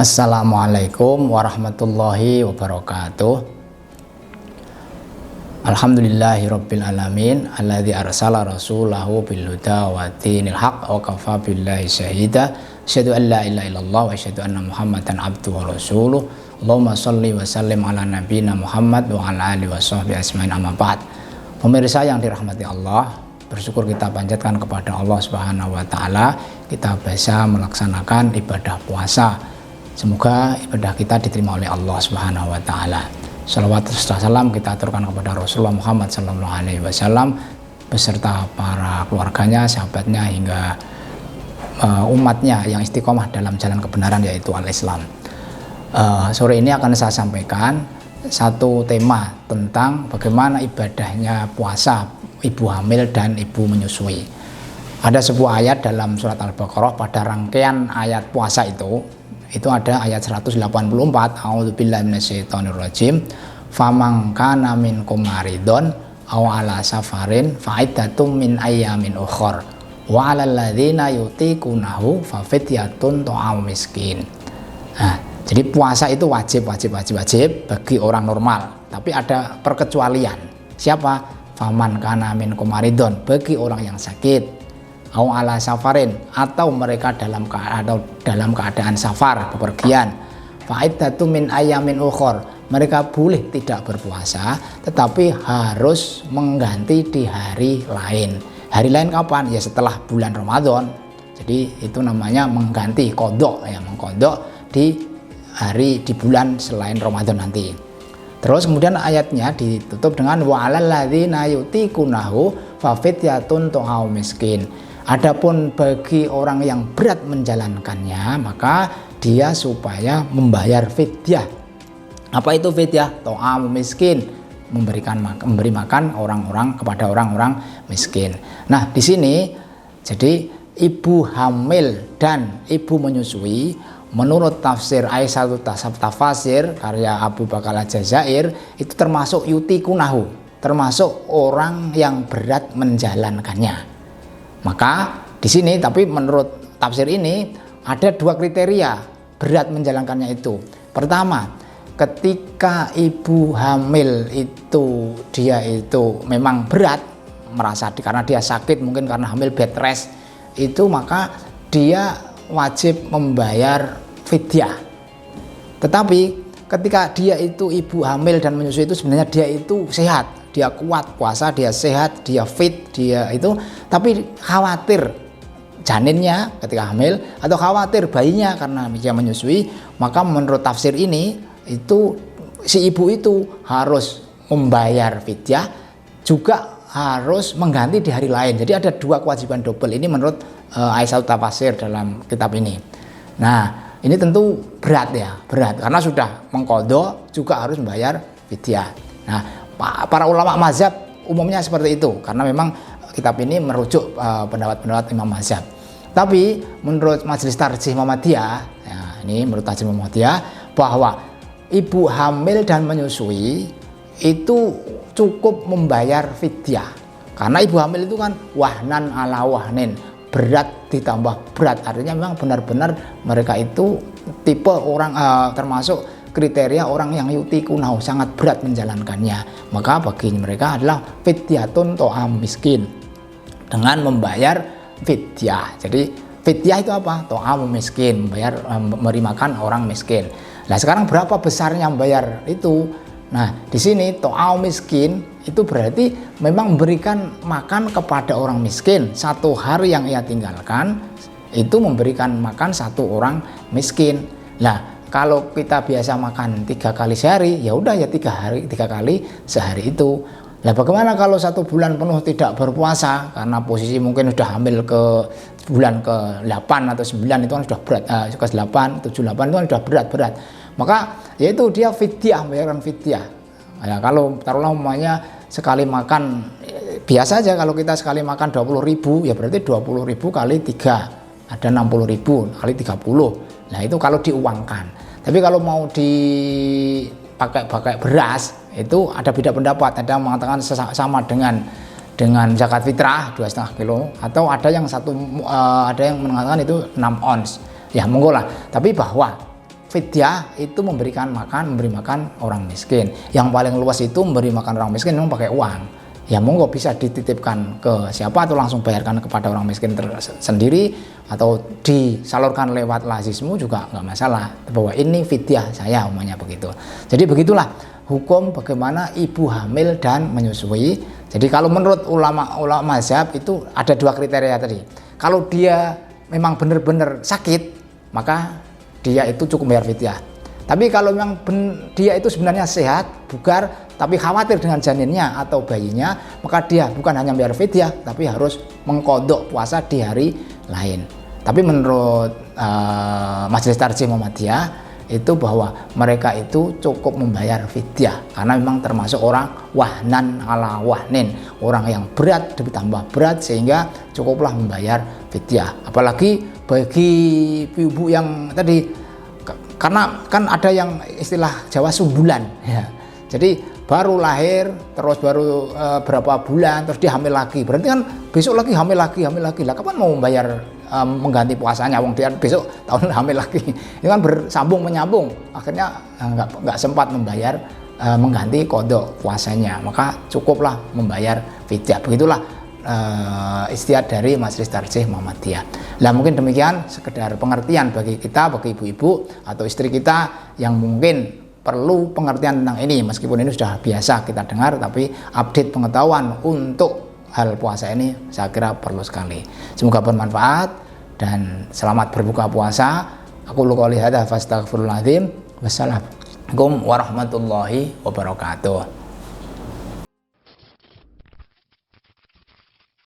Assalamualaikum warahmatullahi wabarakatuh. Alhamdulillahirabbil alamin alladzi arsala rasulahu bil huda wa dinil haq wa kafa billahi syahida. Asyhadu an la ilaha illallah wa asyhadu anna Muhammadan abduhu wa rasuluh. Allahumma shalli wa sallim ala nabiyyina Muhammad wa ala alihi wa sahbihi ajmain, amma ba'd. Pemirsa yang dirahmati Allah, bersyukur kita panjatkan kepada Allah Subhanahu wa taala kita bisa melaksanakan ibadah puasa. Semoga ibadah kita diterima oleh Allah Subhanahu wa taala. Shalawat serta salam kita aturkan kepada Rasulullah Muhammad sallallahu alaihi wasallam beserta para keluarganya, sahabatnya hingga umatnya yang istiqomah dalam jalan kebenaran, yaitu al-Islam. Sore ini akan saya sampaikan satu tema tentang bagaimana ibadahnya puasa ibu hamil dan ibu menyusui. Ada sebuah ayat dalam surat Al-Baqarah, pada rangkaian ayat puasa itu ada ayat 184, a'udzubillahi minasyaitonirrajim, faman kana minkum maridun aw ala safarin fa'iddatum min ayyamin ukhra wa 'alal ladzina yutiqunahu fafidyatun ta'am miskin. Nah, jadi puasa itu wajib bagi orang normal, tapi ada perkecualian. Siapa? Faman kana minkum maridun, bagi orang yang sakit, au ala safarin, atau mereka dalam keadaan safar, bepergian, fa'iddatu min ayyamin ukhor, mereka boleh tidak berpuasa tetapi harus mengganti di hari lain. Hari lain kapan? Ya setelah bulan Ramadan. Jadi itu namanya mengganti, kodok, ya, mengkodok di bulan selain Ramadan nanti. Terus kemudian ayatnya ditutup dengan wa 'alal ladzina yutiqunahu fafidyatun ta'am miskin. Adapun bagi orang yang berat menjalankannya, maka dia supaya membayar fidyah. Apa itu fidyah? Ta'am miskin, memberi makan kepada orang-orang miskin. Nah, di sini jadi ibu hamil dan ibu menyusui, menurut tafsir Aisyah Tafasir karya Abu Bakar Al-Jazair, itu termasuk yutikunahu, termasuk orang yang berat menjalankannya. Maka di sini, tapi menurut tafsir ini ada dua kriteria berat menjalankannya itu. Pertama, ketika ibu hamil itu dia itu memang berat merasa karena dia sakit, mungkin karena hamil bed rest itu, maka dia wajib membayar fidyah. Tetapi ketika dia itu ibu hamil dan menyusui itu sebenarnya dia itu sehat, dia kuat puasa, dia sehat, dia fit, dia itu, tapi khawatir janinnya ketika hamil atau khawatir bayinya karena dia menyusui, maka menurut tafsir ini itu si ibu itu harus membayar fidyah, juga harus mengganti di hari lain. Jadi ada dua kewajiban double ini menurut Aisyah Tafasir dalam kitab ini. Nah, ini tentu berat karena sudah mengqadha juga harus membayar fidyah. Nah, para ulama mazhab umumnya seperti itu karena memang kitab ini merujuk pendapat-pendapat Imam mazhab. Tapi menurut Majelis Tarjih Muhammadiyah, ya, ini menurut Tarjih Muhammadiyah, bahwa ibu hamil dan menyusui itu cukup membayar fidyah. Karena ibu hamil itu kan wahnan ala wahnin, berat ditambah berat, artinya memang benar-benar mereka itu tipe orang termasuk kriteria orang yang yutikunahu, sangat berat menjalankannya. Maka bagi mereka adalah fidyatun ta'am miskin, dengan membayar fidyah. Jadi fidyah itu apa? Ta'am miskin, memberi makan orang miskin. Nah, sekarang berapa besarnya membayar itu? Nah, di sini ta'am miskin itu berarti memang memberikan makan kepada orang miskin. Satu hari yang ia tinggalkan itu memberikan makan satu orang miskin. Nah, kalau kita biasa makan 3 kali sehari, ya udah ya 3 kali sehari itu. Nah, bagaimana kalau 1 bulan penuh tidak berpuasa karena posisi mungkin sudah hamil ke bulan ke-8 atau 9, itu kan sudah berat, ke-8, 7, 8 itu kan sudah berat. Maka yaitu dia fidyah, membayarkan fidyah. Nah, kalau taruhlah umpamanya sekali makan biasa aja, kalau kita sekali makan 20.000, ya berarti 20.000 kali 3 ada 60.000 kali 30. Nah, itu kalau diuangkan. Tapi kalau mau dipakai beras, itu ada beda pendapat. Ada yang mengatakan sama dengan zakat fitrah 2,5 kilo, atau ada yang mengatakan itu 6 ons. Ya monggo lah. Tapi bahwa fidyah itu memberi makan orang miskin. Yang paling luas itu memberi makan orang miskin memang pakai uang. Ya monggo bisa dititipkan ke siapa atau langsung bayarkan kepada orang miskin sendiri atau disalurkan lewat lazismu juga nggak masalah, bahwa ini fidyah saya umumnya begitu. Jadi begitulah hukum bagaimana ibu hamil dan menyusui. Jadi kalau menurut ulama mazhab itu ada 2 kriteria tadi. Kalau dia memang benar-benar sakit, maka dia itu cukup bayar fidyah. Tapi kalau memang dia itu sebenarnya sehat, bugar, tapi khawatir dengan janinnya atau bayinya, maka dia bukan hanya bayar fidyah, tapi harus mengqadha puasa di hari lain. Tapi menurut Majelis Tarjih Muhammadiyah itu bahwa mereka itu cukup membayar fidyah karena memang termasuk orang wahnan ala wahnin, orang yang berat ditambah berat sehingga cukuplah membayar fidyah. Apalagi bagi ibu yang tadi, karena kan ada yang istilah Jawa sumbulan ya. Jadi baru lahir terus baru berapa bulan terus dia hamil lagi, berarti kan besok lagi hamil lagi lah, kapan mau membayar mengganti puasanya, wong dia besok tahun hamil lagi. Itu kan bersambung menyambung, akhirnya nggak sempat membayar mengganti qadha puasanya, maka cukuplah membayar fidyah. Begitulah istiad dari Majelis Tarjih Muhammadiyah. Nah mungkin demikian sekedar pengertian bagi kita, bagi ibu-ibu atau istri kita yang mungkin perlu pengertian tentang ini, meskipun ini sudah biasa kita dengar, tapi update pengetahuan untuk hal puasa ini saya kira perlu sekali. Semoga bermanfaat dan selamat berbuka puasa. Aku qouli hadza fastaghfirullahal azim. Wassalamualaikum warahmatullahi wabarakatuh.